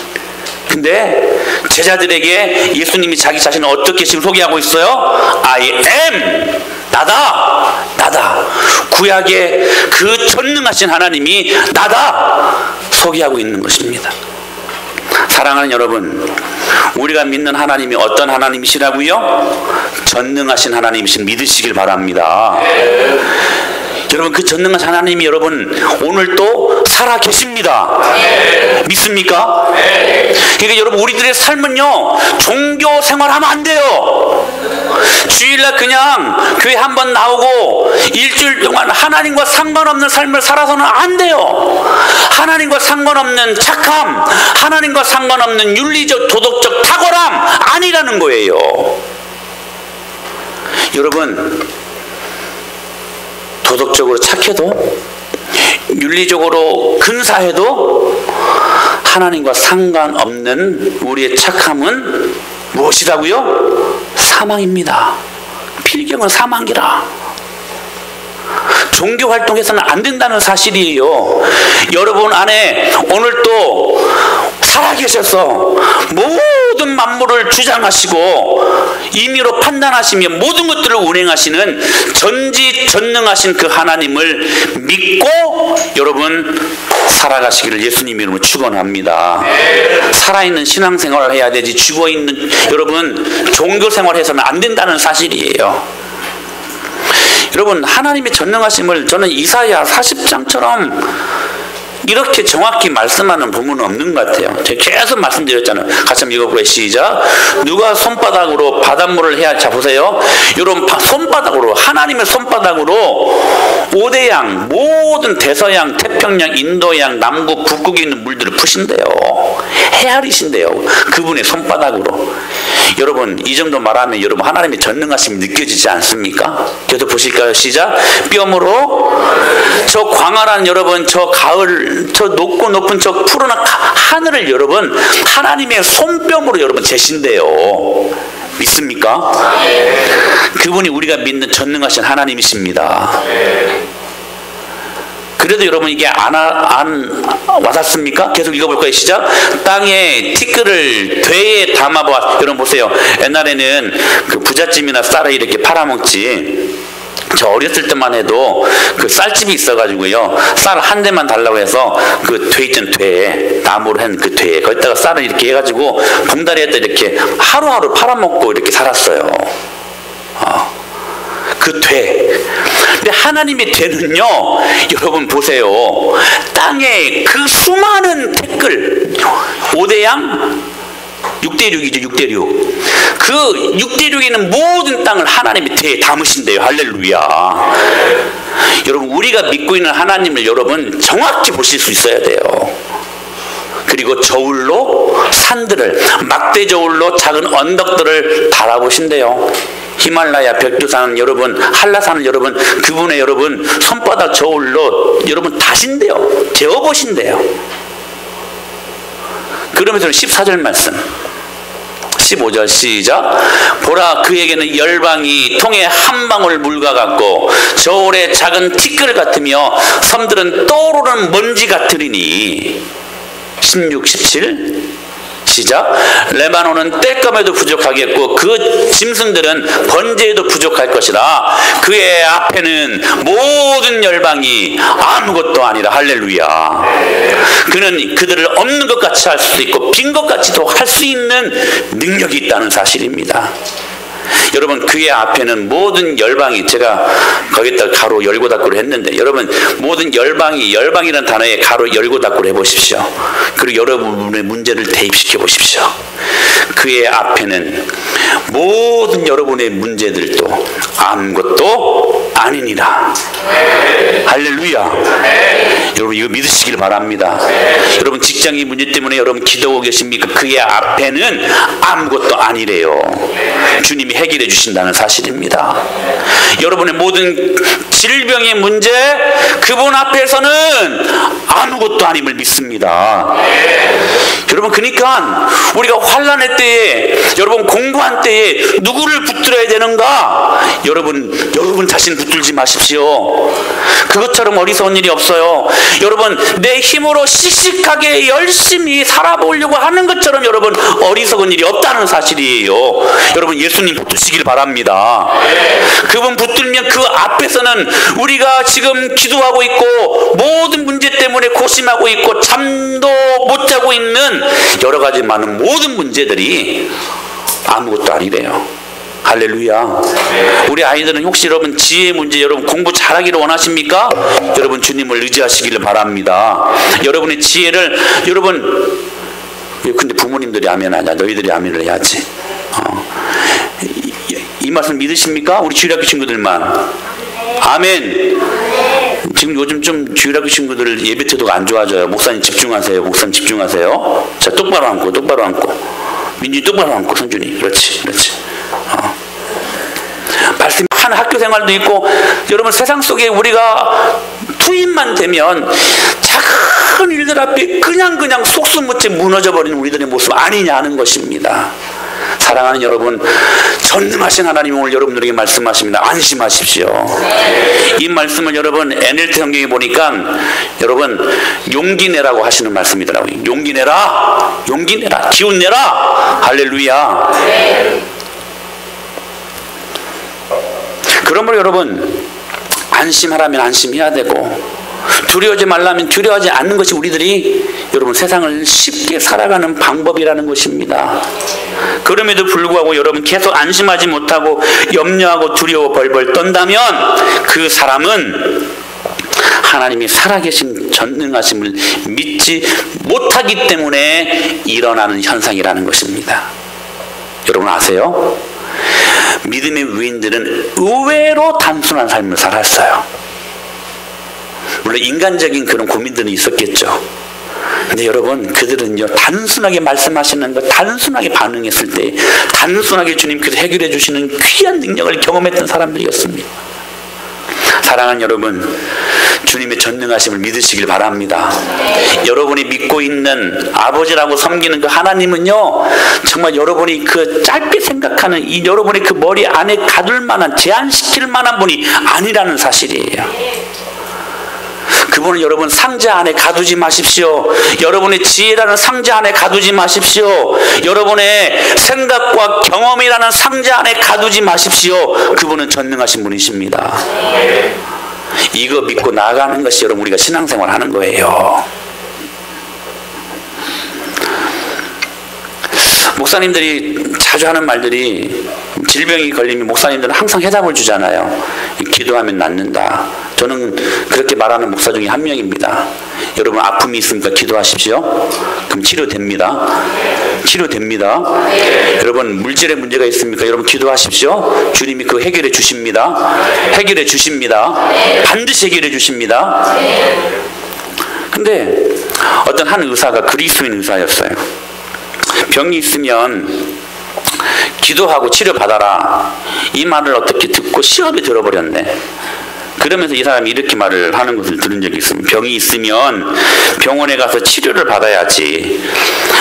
근데 제자들에게 예수님이 자기 자신을 어떻게 지금 소개하고 있어요? I am, 나다, 나다. 구약의 그 전능하신 하나님이 나다 소개하고 있는 것입니다. 사랑하는 여러분, 우리가 믿는 하나님이 어떤 하나님이시라고요? 전능하신 하나님이신 믿으시길 바랍니다. 여러분, 그 전능하신 하나님이 여러분 오늘 또 살아 계십니다. 믿습니까? 그러니까 여러분, 우리들의 삶은요 종교 생활하면 안 돼요. 주일날 그냥 교회 한번 나오고 일주일 동안 하나님과 상관없는 삶을 살아서는 안 돼요. 하나님과 상관없는 착함, 하나님과 상관없는 윤리적 도덕적 탁월함 아니라는 거예요. 여러분, 도덕적으로 착해도 윤리적으로 근사해도 하나님과 상관없는 우리의 착함은 무엇이라고요? 사망입니다. 필경은 사망이라. 종교 활동에서는 안 된다는 사실이에요. 여러분 안에 오늘 또 살아계셔서 모든 만물을 주장하시고 임의로 판단하시며 모든 것들을 운행하시는 전지전능하신 그 하나님을 믿고 여러분 살아가시기를 예수님 이름으로 축원합니다. 살아있는 신앙생활을 해야 되지 죽어있는 여러분 종교생활해서는 안 된다는 사실이에요. 여러분 하나님의 전능하심을 저는 이사야 40장처럼 이렇게 정확히 말씀하는 부분은 없는 것 같아요. 제가 계속 말씀드렸잖아요. 같이 한번 읽어볼까요? 시작. 누가 손바닥으로 바닷물을 해야, 자 보세요. 이런 손바닥으로, 하나님의 손바닥으로 오대양, 모든 대서양, 태평양, 인도양, 남극, 북극에 있는 물들을 푸신대요. 헤아리신대요. 그분의 손바닥으로. 여러분 이 정도 말하면 여러분 하나님의 전능하심이 느껴지지 않습니까? 계속 보실까요? 시작. 뼘으로 저 광활한 여러분 저 가을 저 높은 저 푸른 하늘을 여러분 하나님의 손뼉으로 여러분 재신대요. 믿습니까? 그분이 우리가 믿는 전능하신 하나님이십니다. 그래도 여러분 이게 안 와닿습니까? 계속 읽어볼까요? 시작. 땅에 티끌을 되에 담아봐. 여러분 보세요. 옛날에는 그 부잣집이나 쌀을 이렇게 팔아먹지. 저 어렸을 때만 해도 그 쌀집이 있어가지고요. 쌀 한 대만 달라고 해서 그 돼 있던 돼, 나무로 한 그 돼, 거기다가 쌀을 이렇게 해가지고 봉다리에다 이렇게 하루하루 팔아먹고 이렇게 살았어요. 그 돼. 근데 하나님의 돼는요, 여러분 보세요. 땅에 그 수많은 태끌, 5대양, 6대6이죠, 6대6. 그 6대6에는 모든 땅을 하나님의 돼에 담으신대요. 할렐루야. 여러분, 우리가 믿고 있는 하나님을 여러분 정확히 보실 수 있어야 돼요. 그리고 저울로 산들을, 막대 저울로 작은 언덕들을 달아보신대요. 히말라야 백두산은 여러분, 한라산은 여러분, 그분의 여러분 손바닥 저울로 여러분 다신대요. 재어보신대요. 그러면서 14절 말씀 15절 시작. 보라 그에게는 열방이 통에 한 방울 물과 같고 저울의 작은 티끌 같으며 섬들은 떠오르는 먼지 같으리니 16, 17 시작. 레바논은 땔감에도 부족하겠고 그 짐승들은 번제에도 부족할 것이라. 그의 앞에는 모든 열방이 아무것도 아니라. 할렐루야. 그는 그들을 없는 것 같이 할 수도 있고 빈 것 같이도 할 수 있는 능력이 있다는 사실입니다. 여러분 그의 앞에는 모든 열방이, 제가 거기다 가로 열고 닫고를 했는데 여러분 모든 열방이, 열방이라는 단어에 가로 열고 닫고를 해보십시오. 그리고 여러분의 문제를 대입시켜 보십시오. 그의 앞에는 모든 여러분의 문제들도 아무것도 아니니라. 할렐루야. 여러분 이거 믿으시길 바랍니다. 여러분 직장의 문제 때문에 여러분 기도하고 계십니까? 그의 앞에는 아무것도 아니래요. 주님이 해결해 주신다는 사실입니다. 여러분의 모든 질병의 문제, 그분 앞에서는 아무것도 아님을 믿습니다. 여러분 그러니까 우리가 환난의 때에, 여러분 공부한 때에 누구를 붙들어야 되는가? 여러분 자신 붙들지 마십시오. 그것처럼 어리석은 일이 없어요. 여러분 내 힘으로 씩씩하게 열심히 살아보려고 하는 것처럼 여러분 어리석은 일이 없다는 사실이에요. 여러분 예수님 붙드시길 바랍니다. 그분 붙들면 그 앞에서는 우리가 지금 기도하고 있고 모든 문제 때문에 고심하고 있고 잠도 못 자고 있는 여러 가지 많은 모든 문제들이 아무것도 아니래요. 할렐루야. 우리 아이들은 혹시 여러분 지혜 문제, 여러분 공부 잘하기를 원하십니까? 여러분 주님을 의지하시기를 바랍니다. 여러분의 지혜를, 여러분 근데 부모님들이 아멘 하냐? 너희들이 아멘을 해야지. 이 말씀 믿으십니까? 우리 주일학교 친구들만. 아멘. 지금 요즘 좀 주일학교 친구들 예배 태도가 안 좋아져요. 목사님 집중하세요. 목사님 집중하세요. 자, 똑바로 앉고, 똑바로 앉고. 민준이 똑바로 앉고, 선준이. 그렇지, 그렇지. 말씀 한 학교 생활도 있고, 여러분 세상 속에 우리가 투입만 되면 작은 일들 앞에 그냥 속수무책 무너져 버리는 우리들의 모습 아니냐는 것입니다. 사랑하는 여러분, 전능하신 하나님이 오늘 여러분들에게 말씀하십니다. 안심하십시오. 이 말씀을 여러분 NLT 성경에 보니까 여러분 용기 내라고 하시는 말씀이더라고요. 용기 내라, 용기 내라, 기운 내라. 할렐루야. 그러므로 여러분 안심하라면 안심해야 되고, 두려워하지 말라면 두려워하지 않는 것이 우리들이 여러분 세상을 쉽게 살아가는 방법이라는 것입니다. 그럼에도 불구하고 여러분 계속 안심하지 못하고 염려하고 두려워 벌벌 떤다면 그 사람은 하나님이 살아계신 전능하심을 믿지 못하기 때문에 일어나는 현상이라는 것입니다. 여러분 아세요? 믿음의 위인들은 의외로 단순한 삶을 살았어요. 물론 인간적인 그런 고민들은 있었겠죠. 근데 여러분 그들은요 단순하게 말씀하시는 것, 단순하게 반응했을 때 단순하게 주님께서 해결해 주시는 귀한 능력을 경험했던 사람들이었습니다. 사랑하는 여러분, 주님의 전능하심을 믿으시길 바랍니다. 여러분이 믿고 있는 아버지라고 섬기는 그 하나님은요 정말 여러분이 그 짧게 생각하는 이 여러분의 그 머리 안에 가둘 만한, 제한시킬 만한 분이 아니라는 사실이에요. 그분은 여러분 상자 안에 가두지 마십시오. 여러분의 지혜라는 상자 안에 가두지 마십시오. 여러분의 생각과 경험이라는 상자 안에 가두지 마십시오. 그분은 전능하신 분이십니다. 이거 믿고 나아가는 것이 여러분 우리가 신앙생활 하는 거예요. 목사님들이 자주 하는 말들이, 질병이 걸리면 목사님들은 항상 해답을 주잖아요. 기도하면 낫는다. 저는 그렇게 말하는 목사 중에 한 명입니다. 여러분 아픔이 있습니까? 기도하십시오. 그럼 치료됩니다. 치료됩니다. 여러분 물질의 문제가 있습니까? 여러분 기도하십시오. 주님이 그 해결해 주십니다. 해결해 주십니다. 반드시 해결해 주십니다. 근데 어떤 한 의사가, 그리스도인 의사였어요. 병이 있으면 기도하고 치료받아라, 이 말을 어떻게 듣고 시험에 들어버렸네. 그러면서 이 사람이 이렇게 말을 하는 것을 들은 적이 있습니다. 병이 있으면 병원에 가서 치료를 받아야지,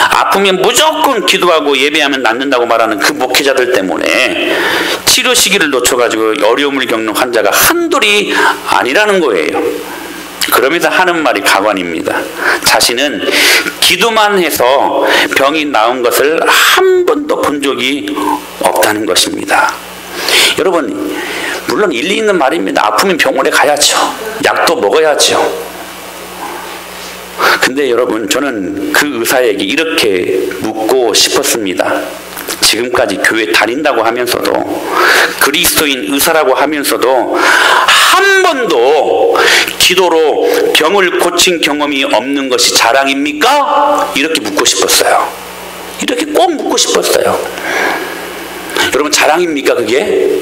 아프면 무조건 기도하고 예배하면 낫는다고 말하는 그 목회자들 때문에 치료 시기를 놓쳐가지고 어려움을 겪는 환자가 한둘이 아니라는 거예요. 그러면서 하는 말이 가관입니다. 자신은 기도만 해서 병이 나은 것을 한 번도 본 적이 없다는 것입니다. 여러분 물론 일리 있는 말입니다. 아프면 병원에 가야죠. 약도 먹어야죠. 근데 여러분 저는 그 의사에게 이렇게 묻고 싶었습니다. 지금까지 교회 다닌다고 하면서도, 그리스도인 의사라고 하면서도 한 번도 기도로 병을 고친 경험이 없는 것이 자랑입니까? 이렇게 묻고 싶었어요. 이렇게 꼭 묻고 싶었어요. 여러분 자랑입니까 그게?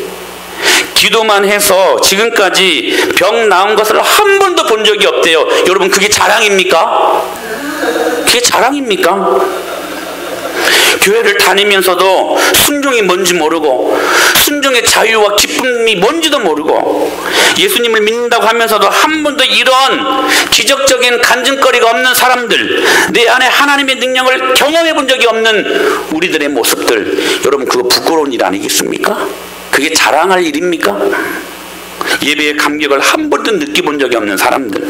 기도만 해서 지금까지 병 나은 것을 한 번도 본 적이 없대요. 여러분 그게 자랑입니까? 그게 자랑입니까? 교회를 다니면서도 순종이 뭔지 모르고, 순종의 자유와 기쁨이 뭔지도 모르고, 예수님을 믿는다고 하면서도 한 번도 이런 기적적인 간증거리가 없는 사람들, 내 안에 하나님의 능력을 경험해 본 적이 없는 우리들의 모습들, 여러분 그거 부끄러운 일 아니겠습니까? 그게 자랑할 일입니까? 예배의 감격을 한 번도 느껴본 적이 없는 사람들,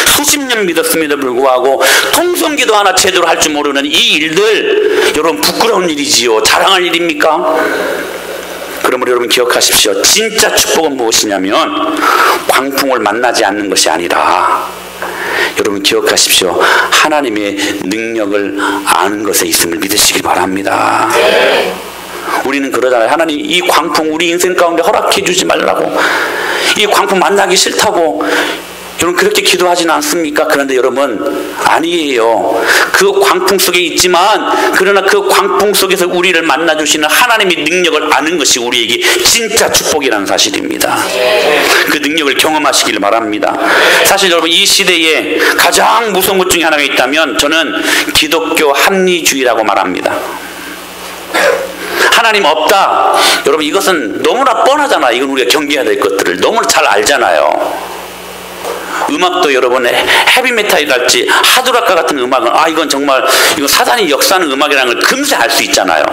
수십 년 믿었음에도 불구하고 통성기도 하나 제대로 할 줄 모르는 이 일들, 여러분 부끄러운 일이지요? 자랑할 일입니까? 그러므로 여러분 기억하십시오. 진짜 축복은 무엇이냐면 광풍을 만나지 않는 것이 아니라, 여러분 기억하십시오. 하나님의 능력을 아는 것에 있음을 믿으시기 바랍니다. 우리는 그러잖아요. 하나님 이 광풍 우리 인생 가운데 허락해 주지 말라고, 이 광풍 만나기 싫다고, 여러분 그렇게 기도하지는 않습니까? 그런데 여러분 아니에요. 그 광풍 속에 있지만 그러나 그 광풍 속에서 우리를 만나주시는 하나님의 능력을 아는 것이 우리에게 진짜 축복이라는 사실입니다. 그 능력을 경험하시길 바랍니다. 사실 여러분 이 시대에 가장 무서운 것 중에 하나가 있다면 저는 기독교 합리주의라고 말합니다. 하나님 없다. 여러분 이것은 너무나 뻔하잖아. 이건 우리가 경계해야 될 것들을 너무 잘 알잖아요. 음악도 여러분 헤비메탈이랄지 하드락과 같은 음악은 이건 정말 이건 사단이 역사하는 음악이라는 걸 금세 알 수 있잖아요.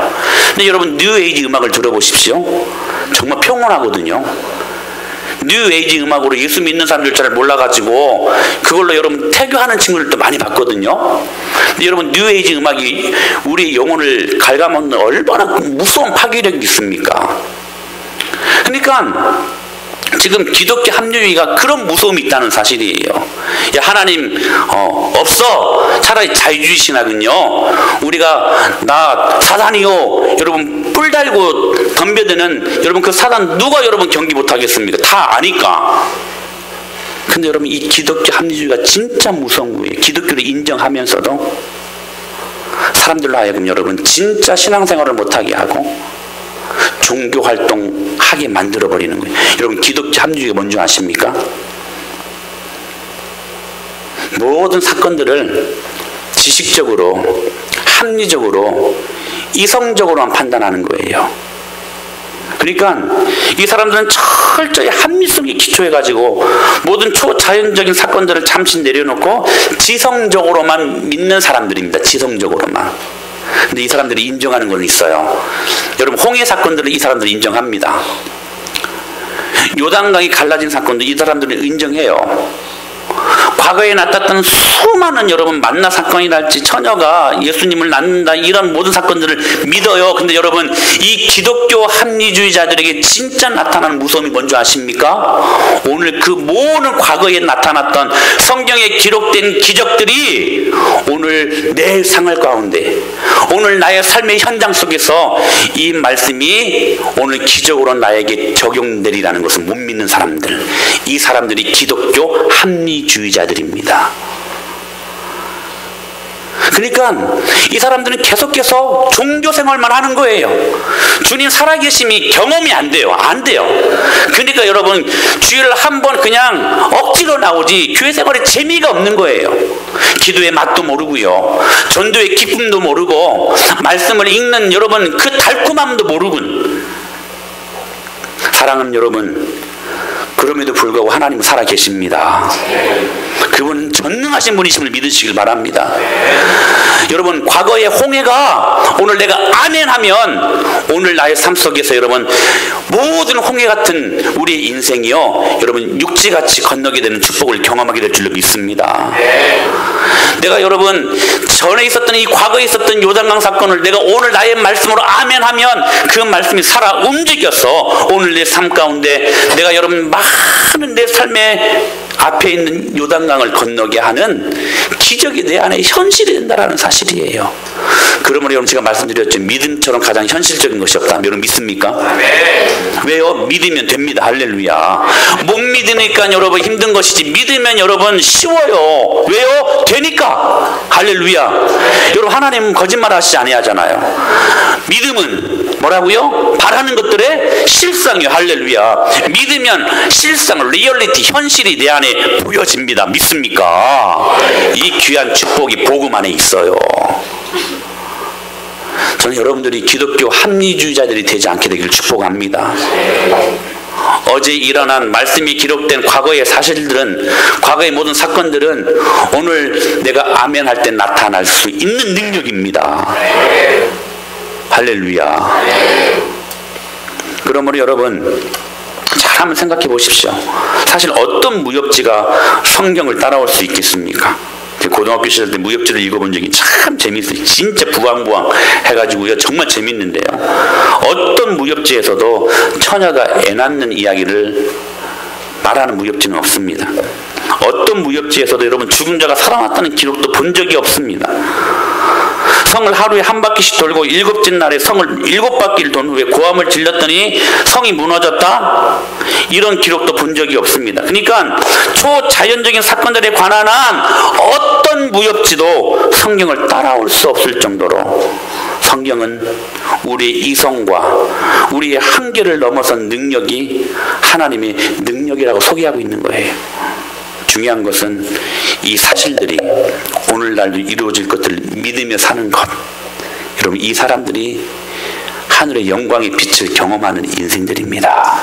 근데 여러분 뉴에이지 음악을 들어보십시오. 정말 평온하거든요. 뉴에이지 음악으로 예수 믿는 사람들 잘 몰라가지고 그걸로 여러분 태교하는 친구들도 많이 봤거든요. 근데 여러분 뉴에이지 음악이 우리의 영혼을 갉아먹는 얼마나 무서운 파괴력이 있습니까? 그러니까 지금 기독교 합리주의가 그런 무서움이 있다는 사실이에요. 야, 하나님 없어. 차라리 자유주의 신학은요, 우리가 나 사단이요 여러분 뿔 달고 덤벼드는 여러분 그 사단 누가 여러분 경기 못하겠습니까? 다 아니까. 근데 여러분 이 기독교 합리주의가 진짜 무서운 거예요. 기독교를 인정하면서도 사람들로 하여금 여러분 진짜 신앙생활을 못하게 하고 종교 활동하게 만들어버리는 거예요. 여러분 기독교 합리주의가 뭔지 아십니까? 모든 사건들을 지식적으로 합리적으로 이성적으로만 판단하는 거예요. 그러니까 이 사람들은 철저히 합리성에 기초해가지고 모든 초자연적인 사건들을 잠시 내려놓고 지성적으로만 믿는 사람들입니다. 지성적으로만. 근데 이 사람들이 인정하는 건 있어요. 여러분 홍해 사건들을 이 사람들이 인정합니다. 요단강이 갈라진 사건도 이 사람들은 인정해요. 과거에 나타났던 수많은 여러분 만나 사건이랄지 처녀가 예수님을 낳는다 이런 모든 사건들을 믿어요. 근데 여러분 이 기독교 합리주의자들에게 진짜 나타나는 무서움이 뭔지 아십니까? 오늘 그 모든 과거에 나타났던 성경에 기록된 기적들이 오늘 내 생활 가운데 오늘 나의 삶의 현장 속에서 이 말씀이 오늘 기적으로 나에게 적용되리라는 것을 못 믿는 사람들, 이 사람들이 기독교 합리주의자들입니다. 그러니까 이 사람들은 계속해서 종교생활만 하는 거예요. 주님 살아계심이 경험이 안 돼요. 안 돼요. 그러니까 여러분 주일을 한번 그냥 억지로 나오지 교회 생활에 재미가 없는 거예요. 기도의 맛도 모르고요. 전도의 기쁨도 모르고 말씀을 읽는 여러분 그 달콤함도 모르고. 사랑하는 여러분, 그럼에도 불구하고 하나님은 살아계십니다. 그분은 전능하신 분이심을 믿으시길 바랍니다. 여러분 과거의 홍해가 오늘 내가 아멘하면 오늘 나의 삶 속에서 여러분 모든 홍해 같은 우리의 인생이요 여러분 육지같이 건너게 되는 축복을 경험하게 될 줄로 믿습니다. 내가 여러분 전에 있었던 이 과거에 있었던 요단강 사건을 내가 오늘 나의 말씀으로 아멘하면 그 말씀이 살아 움직여서 오늘 내 삶 가운데 내가 여러분 많은 내 삶의 앞에 있는 요단강을 건너게 하는 기적이 내 안에 현실이 된다는 사실이에요. 그러므로 여러분 제가 말씀드렸죠. 믿음처럼 가장 현실적인 것이 없다. 여러분 믿습니까? 왜요? 믿으면 됩니다. 할렐루야. 못 믿으니까 여러분 힘든 것이지 믿으면 여러분 쉬워요. 왜요? 되니까. 할렐루야. 여러분 하나님은 거짓말 하시지 아니하잖아요. 믿음은 뭐라고요? 바라는 것들의 실상이요. 할렐루야. 믿으면 실상, 리얼리티, 현실이 내 안에 보여집니다. 믿습니까? 이 귀한 축복이 복음 안에 있어요. 저는 여러분들이 기독교 합리주의자들이 되지 않게 되기를 축복합니다. 어제 일어난 말씀이 기록된 과거의 사실들은, 과거의 모든 사건들은 오늘 내가 아멘할 때 나타날 수 있는 능력입니다. 할렐루야. 그러므로 여러분 잘 한번 생각해 보십시오. 사실 어떤 무협지가 성경을 따라올 수 있겠습니까? 고등학교 시절 때 무협지를 읽어본 적이 참 재밌어요. 진짜 부황부황 해가지고요. 정말 재밌는데요. 어떤 무협지에서도 처녀가 애 낳는 이야기를 말하는 무협지는 없습니다. 어떤 무협지에서도 여러분 죽은 자가 살아났다는 기록도 본 적이 없습니다. 성을 하루에 한 바퀴씩 돌고 일곱째 날에 성을 7바퀴를 돈 후에 고함을 질렀더니 성이 무너졌다? 이런 기록도 본 적이 없습니다. 그러니까 초자연적인 사건들에 관한 어떤 무협지도 성경을 따라올 수 없을 정도로 성경은 우리의 이성과 우리의 한계를 넘어선 능력이 하나님의 능력이라고 소개하고 있는 거예요. 중요한 것은 이 사실들이 오늘날도 이루어질 것들을 믿으며 사는 것. 여러분, 이 사람들이 하늘의 영광의 빛을 경험하는 인생들입니다.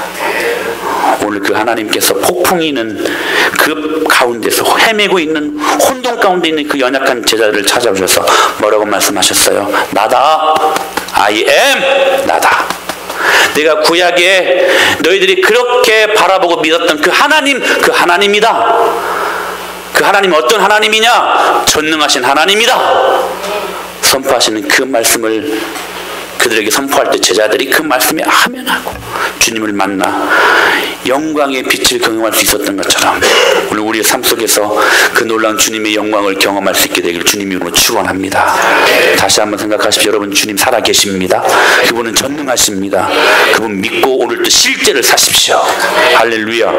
오늘 그 하나님께서 폭풍이는 그 가운데서 헤매고 있는 혼돈 가운데 있는 그 연약한 제자들을 찾아오셔서 뭐라고 말씀하셨어요? 나다. I am 나다. 내가 구약에 너희들이 그렇게 바라보고 믿었던 그 하나님, 그 하나님이다. 그 하나님은 어떤 하나님이냐? 전능하신 하나님이다. 선포하시는 그 말씀을 그들에게 선포할 때 제자들이 그 말씀에 아멘하고 주님을 만나 영광의 빛을 경험할 수 있었던 것처럼 오늘 우리의 삶 속에서 그 놀라운 주님의 영광을 경험할 수 있게 되기를 주님 이름으로 축원합니다. 다시 한번 생각하십시오. 여러분, 주님 살아계십니다. 그분은 전능하십니다. 그분 믿고 오늘 또 실제를 사십시오. 할렐루야.